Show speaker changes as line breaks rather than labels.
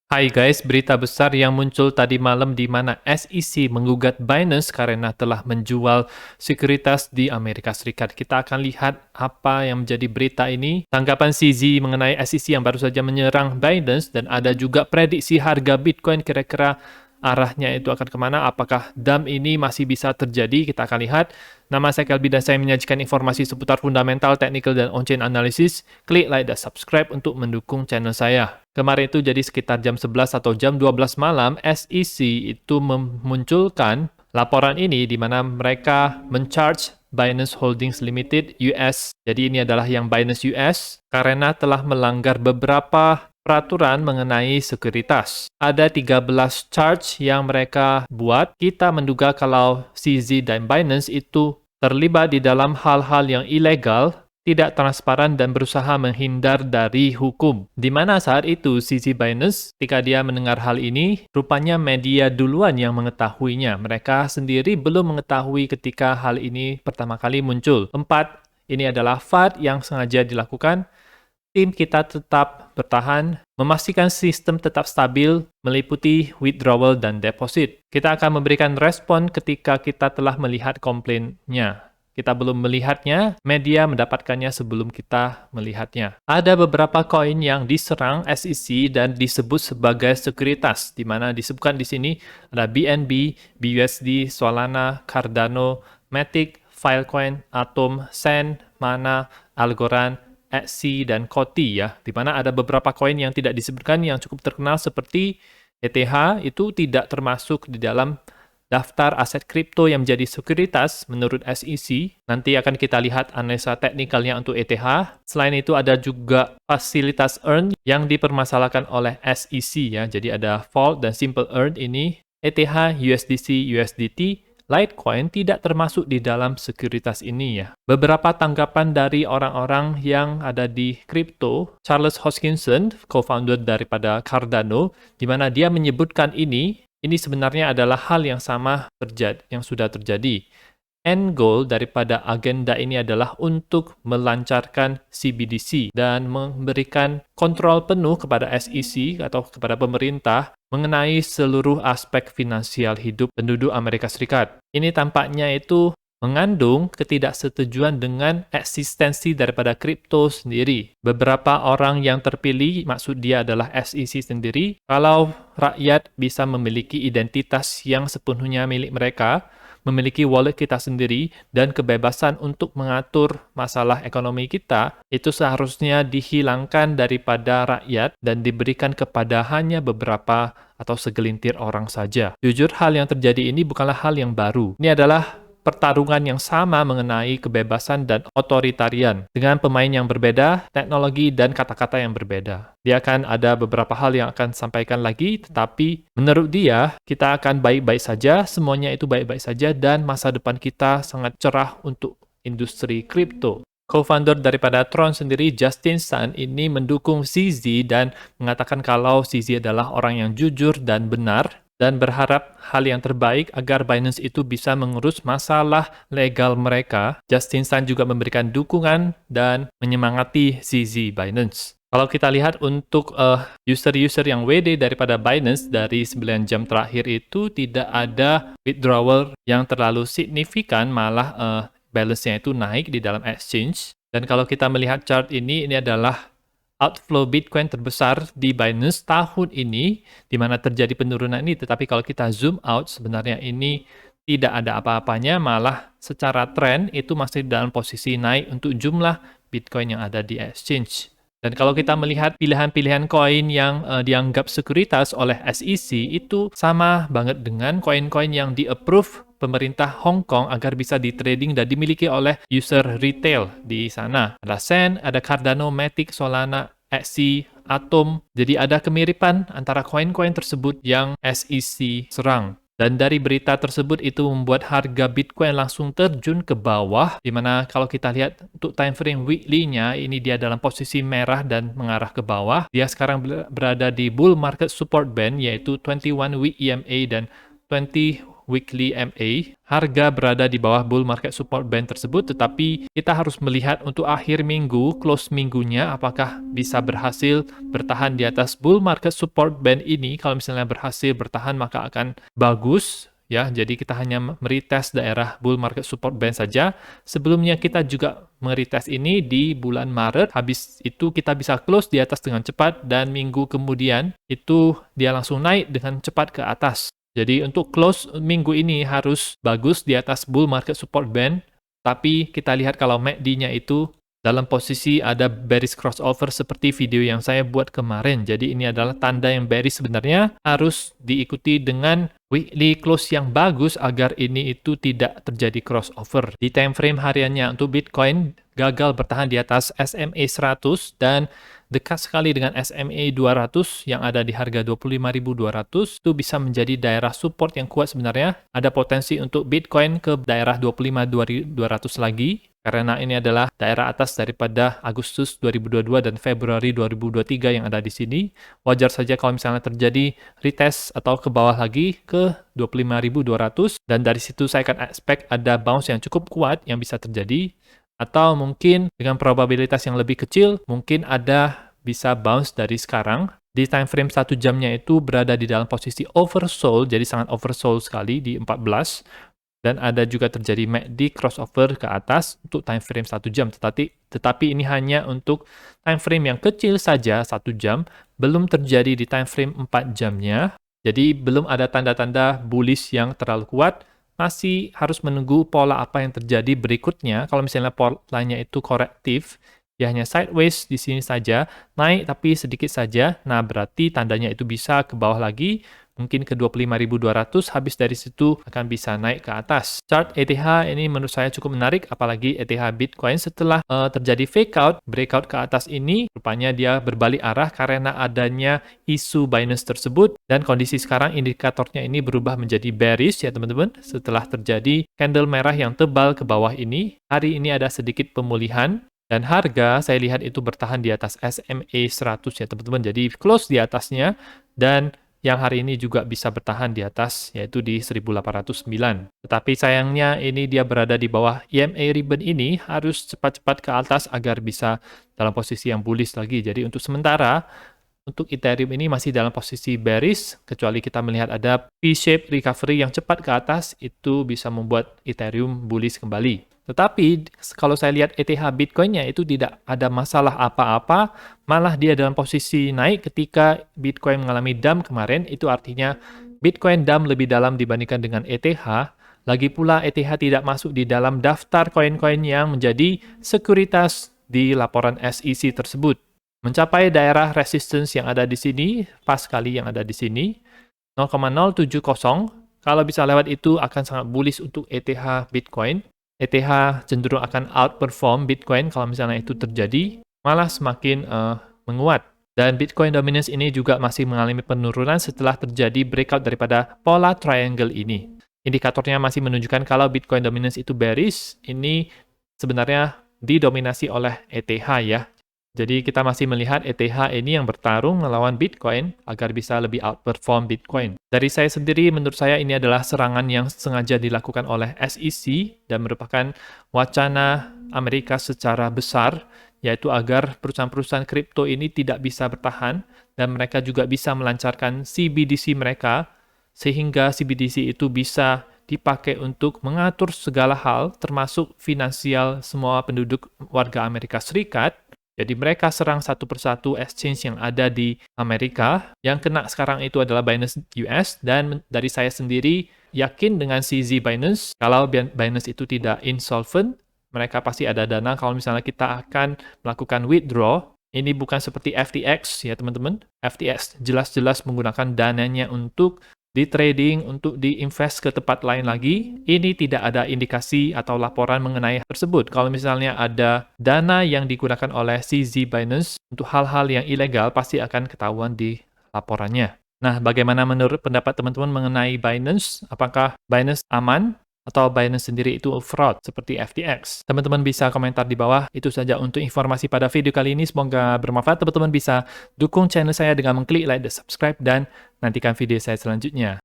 Hai guys, berita besar yang muncul tadi malam di mana SEC menggugat Binance karena telah menjual sekuritas di Amerika Serikat. Kita akan lihat apa yang menjadi berita ini, tanggapan CZ mengenai SEC yang baru saja menyerang Binance, dan ada juga prediksi harga Bitcoin kira-kira arahnya itu akan kemana, apakah dump ini masih bisa terjadi, kita akan lihat. Nama saya Kelby dan saya menyajikan informasi seputar fundamental, technical, dan on-chain analysis. Klik like dan subscribe untuk mendukung channel saya. Kemarin itu jadi sekitar jam 11 atau jam 12 malam, SEC itu memunculkan laporan ini di mana mereka mencharge Binance Holdings Limited US. Jadi ini adalah yang Binance US karena telah melanggar beberapa peraturan mengenai sekuritas. Ada 13 charge yang mereka buat. Kita menduga kalau CZ dan Binance itu terlibat di dalam hal-hal yang ilegal, tidak transparan, dan berusaha menghindar dari hukum. Di mana saat itu CZ Binance, ketika dia mendengar hal ini, rupanya media duluan yang mengetahuinya. Mereka sendiri belum mengetahui ketika hal ini pertama kali muncul. 4. Ini adalah FUD yang sengaja dilakukan. Tim kita tetap bertahan, memastikan sistem tetap stabil, meliputi withdrawal dan deposit. Kita akan memberikan respon ketika kita telah melihat komplainnya. Kita belum melihatnya, media mendapatkannya sebelum kita melihatnya. Ada beberapa koin yang diserang SEC dan disebut sebagai sekuritas, di mana disebutkan di sini ada BNB, BUSD, Solana, Cardano, Matic, Filecoin, Atom, Sand, Mana, Algorand, Axie, dan Koti ya, di mana ada beberapa koin yang tidak disebutkan yang cukup terkenal seperti ETH itu tidak termasuk di dalam daftar aset kripto yang menjadi sekuritas menurut SEC. Nanti akan kita lihat analisa teknikalnya untuk ETH. Selain itu ada juga fasilitas earn yang dipermasalahkan oleh SEC ya. Jadi ada Vault dan Simple Earn ini. ETH, USDC, USDT, Litecoin tidak termasuk di dalam sekuritas ini ya. Beberapa tanggapan dari orang-orang yang ada di kripto, Charles Hoskinson, co-founder daripada Cardano, di mana dia menyebutkan ini sebenarnya adalah hal yang sama yang sudah terjadi. End goal daripada agenda ini adalah untuk melancarkan CBDC dan memberikan kontrol penuh kepada SEC atau kepada pemerintah mengenai seluruh aspek finansial hidup penduduk Amerika Serikat. Ini tampaknya itu mengandung ketidaksetujuan dengan eksistensi daripada kripto sendiri. Beberapa orang yang terpilih, maksud dia adalah SEC sendiri, kalau rakyat bisa memiliki identitas yang sepenuhnya milik mereka, memiliki wallet kita sendiri, dan kebebasan untuk mengatur masalah ekonomi kita, itu seharusnya dihilangkan daripada rakyat dan diberikan kepada hanya beberapa atau segelintir orang saja. Jujur, hal yang terjadi ini bukanlah hal yang baru. Ini adalah pertarungan yang sama mengenai kebebasan dan otoritarian dengan pemain yang berbeda, teknologi dan kata-kata yang berbeda. Dia akan ada beberapa hal yang akan sampaikan lagi, tetapi menurut dia, kita akan baik-baik saja, semuanya itu baik-baik saja, dan masa depan kita sangat cerah untuk industri kripto. Co-founder daripada Tron sendiri, Justin Sun, ini mendukung CZ dan mengatakan kalau CZ adalah orang yang jujur dan benar, dan berharap hal yang terbaik agar Binance itu bisa mengurus masalah legal mereka. Justin Sun juga memberikan dukungan dan menyemangati CZ Binance. Kalau kita lihat untuk user-user yang WD daripada Binance dari 9 jam terakhir itu tidak ada withdrawal yang terlalu signifikan, malah balance-nya itu naik di dalam exchange. Dan kalau kita melihat chart ini adalah outflow Bitcoin terbesar di Binance tahun ini, di mana terjadi penurunan ini. Tetapi kalau kita zoom out, sebenarnya ini tidak ada apa-apanya, malah secara tren itu masih dalam posisi naik untuk jumlah Bitcoin yang ada di exchange. Dan kalau kita melihat pilihan-pilihan koin yang dianggap sekuritas oleh SEC, itu sama banget dengan koin-koin yang di-approve pemerintah Hong Kong agar bisa di-trading dan dimiliki oleh user retail di sana. Ada Sand, ada Cardano, Matic, Solana, Axie, Atom. Jadi ada kemiripan antara koin-koin tersebut yang SEC serang. Dan dari berita tersebut itu membuat harga Bitcoin langsung terjun ke bawah, di mana kalau kita lihat untuk time frame weekly-nya, ini dia dalam posisi merah dan mengarah ke bawah. Dia sekarang berada di bull market support band, yaitu 21 week EMA dan 20 weekly MA, harga berada di bawah bull market support band tersebut, tetapi kita harus melihat untuk akhir minggu, close minggunya, apakah bisa berhasil bertahan di atas bull market support band ini. Kalau misalnya berhasil bertahan, maka akan bagus. Ya, jadi kita hanya meretest daerah bull market support band saja. Sebelumnya kita juga meretest ini di bulan Maret. Habis itu kita bisa close di atas dengan cepat dan minggu kemudian itu dia langsung naik dengan cepat ke atas. Jadi untuk close minggu ini harus bagus di atas bull market support band. Tapi kita lihat kalau MACD-nya itu dalam posisi ada bearish crossover seperti video yang saya buat kemarin. Jadi ini adalah tanda yang bearish sebenarnya, harus diikuti dengan weekly close yang bagus agar ini itu tidak terjadi crossover. Di time frame hariannya untuk Bitcoin gagal bertahan di atas SMA 100 dan dekat sekali dengan SMA 200 yang ada di harga 25.200, itu bisa menjadi daerah support yang kuat sebenarnya. Ada potensi untuk Bitcoin ke daerah 25.200 lagi, karena ini adalah daerah atas daripada Agustus 2022 dan Februari 2023 yang ada di sini. Wajar saja kalau misalnya terjadi retest atau ke bawah lagi ke 25.200, dan dari situ saya akan expect ada bounce yang cukup kuat yang bisa terjadi. Atau mungkin dengan probabilitas yang lebih kecil, mungkin ada bisa bounce dari sekarang. Di time frame 1 jamnya itu berada di dalam posisi oversold, jadi sangat oversold sekali di 14. Dan ada juga terjadi MACD crossover ke atas untuk time frame 1 jam. Tetapi ini hanya untuk time frame yang kecil saja, 1 jam. Belum terjadi di time frame 4 jamnya. Jadi belum ada tanda-tanda bullish yang terlalu kuat. Masih harus menunggu pola apa yang terjadi berikutnya. Kalau misalnya polanya itu korektif, ya hanya sideways di sini saja, naik tapi sedikit saja. Nah, berarti tandanya itu bisa ke bawah lagi, mungkin ke 25.200, habis dari situ akan bisa naik ke atas. Chart ETH ini menurut saya cukup menarik, apalagi ETH Bitcoin setelah terjadi fake out, breakout ke atas ini, rupanya dia berbalik arah karena adanya isu Binance tersebut, dan kondisi sekarang indikatornya ini berubah menjadi bearish ya teman-teman, setelah terjadi candle merah yang tebal ke bawah ini. Hari ini ada sedikit pemulihan, dan harga saya lihat itu bertahan di atas SMA 100 ya teman-teman, jadi close di atasnya, dan yang hari ini juga bisa bertahan di atas, yaitu di 1809. Tetapi sayangnya ini dia berada di bawah EMA ribbon ini, harus cepat-cepat ke atas agar bisa dalam posisi yang bullish lagi. Jadi untuk sementara, untuk Ethereum ini masih dalam posisi bearish, kecuali kita melihat ada V-shape recovery yang cepat ke atas, itu bisa membuat Ethereum bullish kembali. Tetapi kalau saya lihat ETH Bitcoin-nya itu tidak ada masalah apa-apa, malah dia dalam posisi naik ketika Bitcoin mengalami dump kemarin, itu artinya Bitcoin dump lebih dalam dibandingkan dengan ETH. Lagi pula ETH tidak masuk di dalam daftar koin-koin yang menjadi sekuritas di laporan SEC tersebut. Mencapai daerah resistance yang ada di sini, pas sekali yang ada di sini, 0,070, kalau bisa lewat itu akan sangat bullish untuk ETH Bitcoin. ETH cenderung akan outperform Bitcoin kalau misalnya itu terjadi, malah semakin menguat. Dan Bitcoin dominance ini juga masih mengalami penurunan setelah terjadi breakout daripada pola triangle ini. Indikatornya masih menunjukkan kalau Bitcoin dominance itu bearish, ini sebenarnya didominasi oleh ETH ya. Jadi kita masih melihat ETH ini yang bertarung melawan Bitcoin agar bisa lebih outperform Bitcoin. Dari saya sendiri, menurut saya ini adalah serangan yang sengaja dilakukan oleh SEC dan merupakan wacana Amerika secara besar, yaitu agar perusahaan-perusahaan kripto ini tidak bisa bertahan dan mereka juga bisa melancarkan CBDC mereka, sehingga CBDC itu bisa dipakai untuk mengatur segala hal, termasuk finansial semua penduduk warga Amerika Serikat. Jadi mereka serang satu persatu exchange yang ada di Amerika. Yang kena sekarang itu adalah Binance US, dan dari saya sendiri yakin dengan CZ Binance, kalau Binance itu tidak insolvent, mereka pasti ada dana kalau misalnya kita akan melakukan withdraw. Ini bukan seperti FTX ya teman-teman. FTX jelas-jelas menggunakan dananya untuk di trading, untuk diinvest ke tempat lain lagi. Ini tidak ada indikasi atau laporan mengenai tersebut. Kalau misalnya ada dana yang digunakan oleh CZ Binance untuk hal-hal yang ilegal, pasti akan ketahuan di laporannya. Nah, bagaimana menurut pendapat teman-teman mengenai Binance? Apakah Binance aman? Atau Binance sendiri itu fraud seperti FTX? Teman-teman bisa komentar di bawah. Itu saja untuk informasi pada video kali ini. Semoga bermanfaat. Teman-teman bisa dukung channel saya dengan mengklik like dan subscribe, dan nantikan video saya selanjutnya.